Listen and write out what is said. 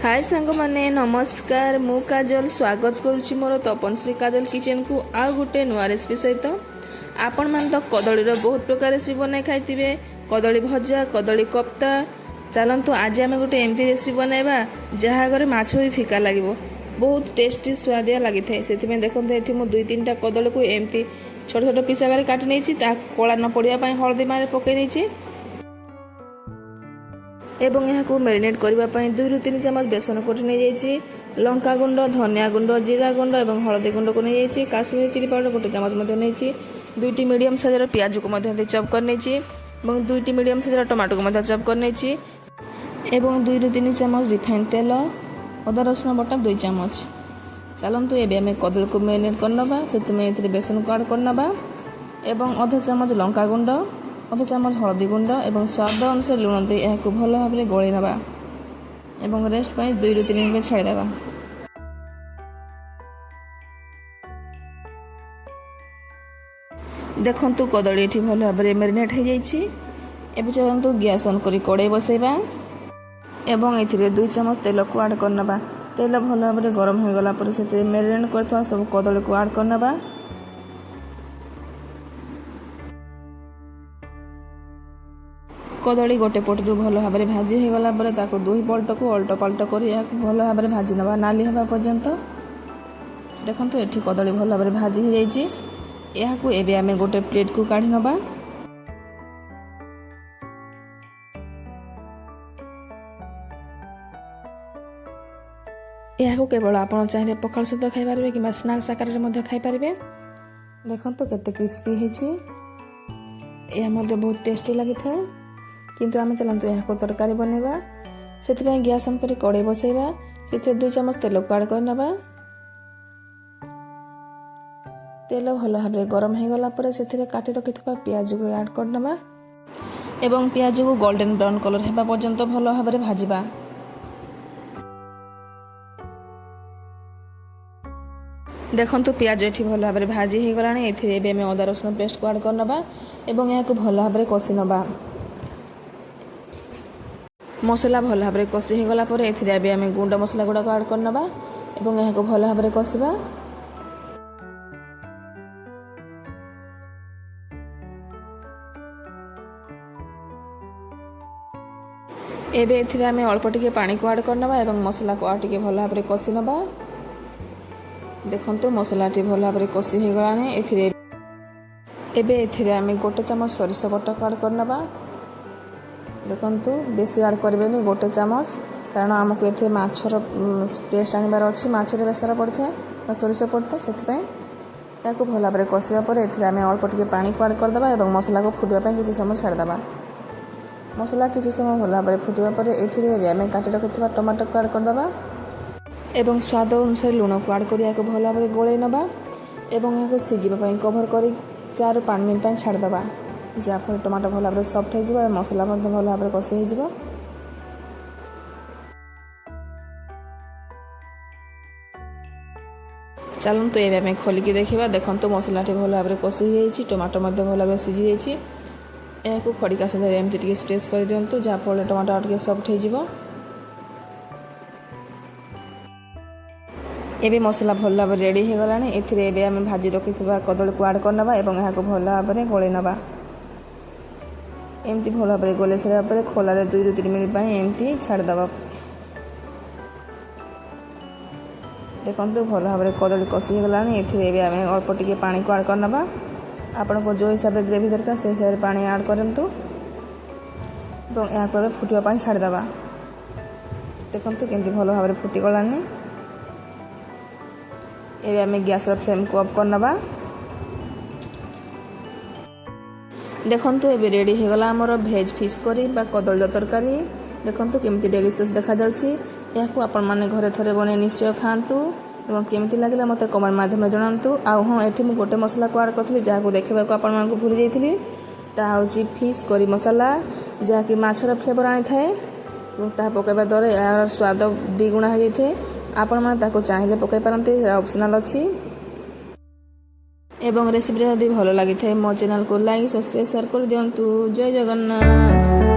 हाय सांग माने नमस्कार मु काजल स्वागत करुच्ची मोर तपनश्रीकाजल किचन को आउ गोटे नुआ रेसिपी सहित आपण मान तो कदलीर बहुत प्रकार रेसिपी बनाई खाइथिबे कदली भजा कदली कोफ्ता चलतु आज आम गोटे एमती रेसिपी बनैबा जहाँ घरे माछ भी फिका लगे बहुत टेस्टी स्वादिया लगी था से देखते ये मुझे दुई तीन टा कदली को एमती छोट छोट पिस आगे काटी नहीं कला न पड़ापी हलदी मारे पकई नहीं एवं यहाँ मेरिनेट करने 2 ରୁ 3 चामच बेसन कोटी नहीं जाइए लंका गुंड धनिया गुंड जीरा गुंड और हलदी गुंड को नहीं जाइए काश्मीरी चिली पाउडर 1 चामच नहीं 2टी मीडियम साइजर पियाज को चप कर नहीं 2टी मीडियम साइजर टमाटो को चप कर नहीं 2 ରୁ 3 चामच रिफाइन तेल अदा रसुण बटा 2 चामच चलतु ये आम कदली को मेरिनेट करना से बेसन को आड करना एवं अधा चामच लंका गुंड अधा चामच हलदी गुंड और स्वाद अनुसार लुण दे यह भल भाव में गोल नवा एवं रेस्ट 2 ରୁ 3 मिनट छाड़देवा। देखु कदली ये भल भाव में मेरिनेट हो जाइए चलतु गैस ऑन कर कड़े बसैबा एवं ये 2 चामच तेल को आड करना तेल भल भाव में गरम हो गला पर से मेरिनेट कर सब कदली को आड करना कदली गोटे पटरू भल भाव में भाजी हो गला पर ताको 2 पलट को अल्ट पलट कर भल भाव में भाजी नवा नाली हवा पर्यंत देखो ये कदली भल भाव में भाजी हो जाइए आम गोटे प्लेट को काढ़ी नवा यह केवल आप चाहिए पखाल सहित खाईपारे कि स्नाक्स आकार में खाईपारे देखो केते क्रिस्पी है बहुत टेस्टी लगी था किंतु आम चलते यहाँ तरकारी बनवा से गैस ऑन कर कड़े बसैबा से 2 चामच तेल को आड करना तेल भल भाव में गरम हो गला पर से काटी रखि पियाज को आड करना एवं पियाज को गोल्डन ब्राउन कलर होगा पर्यंत भल भाव में भाजवा देखु पियाज ये भल भाव में भाजी हो गला ये अदा रसुण पेस्ट को आड करना एवं यहाँ भल भाव में कषि नवा मसला भल भाव में कषि हो गला पर आम गुंड मसला गुड़ाक आड करना एवं यहाँ भल भाव में कषा एबे आम अल्प टिके पानी को आड करना एवं मसला को आड टिके भल भाव में कषि नवा देखो मसला भल भाव में कषि हो गला एबे आम 1 चामच सरिष बटा को आड करना देखु बेसी आड करें 1 चामच कारण आमको ये माछर टेस्ट आनबार अच्छी माछर बेसर पड़ता है सोरिष पड़ता है से भल भाव में कषा पर आम अल्प टिके पानी को आड करदे और मसला को फुटवाई किसी समय छाड़देवा मसला किसी समय भल भाव में फुटवा पर आम काटी रखि टमाटर को आड करदे एवं स्वाद अनुसार लुण को आड कर भल भाव में गोल नवा एवं यहाँ सीझापी कभर कर 4 ରୁ 5 मिनट छाड़देवा जहाँफल टमाटर भल भाव में सफ्ट हो मसला भल भाव में कषि हो चलतु ये आम खोलिकी देखा देखो मसला भल भाव में कषि टमाटर भल भाव में सीझी जाइए खड़िका साथ एमती स्प्रेस कर दिंतु जहाँफल टमाटर सफ्ट हो एबे मसला भल भाव रेडी हो गला एबे आम भाजी रखि कदली को आड करना और यहाँ भल भाव में गोल नवा एमती भल भाव में गोल सारा खोलार 2 ରୁ 3 मिनट एमती छाड़देवा देखो भल भाव में कदली कषि हो गला आम अल्प टिके पानी को आड करना आपण को जो हिसाब से ग्रेवी दरकार से हिसाब से पानी आड करंतु और यहाँ फुटवा छाड़देवा देखो केमती भल भाव में फुटी गलानी ये आम गैस फ्लेम को ऑफ करना देखु ये रेडी हो गला आमर भेज फिश करी कदली तरकारी देखु केमती डेलीशियस देखा यहाँ आपण मैंने घरे थोड़े बने निश्चय खातु और केमती लगे मत कमेंट माध्यम जनातु हाँ ये मुझे गोटे मसला को आड करी जहाँ देखा आपण मानक भूली जाइए ताकि फिश करी मसला जहाँकि माछर फ्लेवर आनी थाए पकड़ा द्वारा यार स्वाद 2 गुणा हो जाए आपण मैंने चाहिए पकई पारती ऑप्शनल अच्छी एवं रेसिपी जदि भल लगी था मो चैनल को लाइक सब्सक्राइब शेयर कर दिंतु। जय जगन्नाथ।